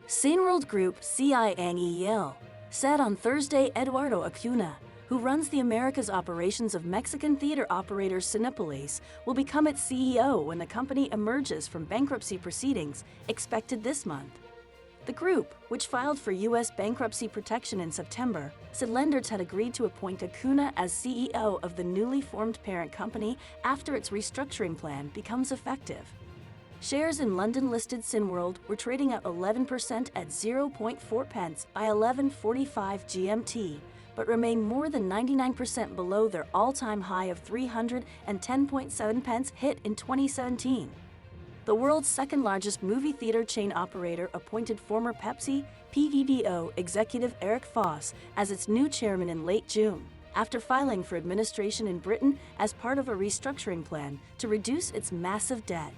Cineworld Group CINEL said on Thursday Eduardo Acuna, who runs the Americas operations of Mexican theater operator Cinépolis, will become its CEO when the company emerges from bankruptcy proceedings expected this month. The group, which filed for U.S. bankruptcy protection in September, said lenders had agreed to appoint Acuna as CEO of the newly formed parent company after its restructuring plan becomes effective. Shares in London-listed Cineworld were trading at 11% at 0.4 pence by 11:45 GMT, but remain more than 99% below their all-time high of 310.7 pence hit in 2017. The world's second-largest movie theater chain operator appointed former Pepsi PVDO executive Eric Foss as its new chairman in late June, after filing for administration in Britain as part of a restructuring plan to reduce its massive debt.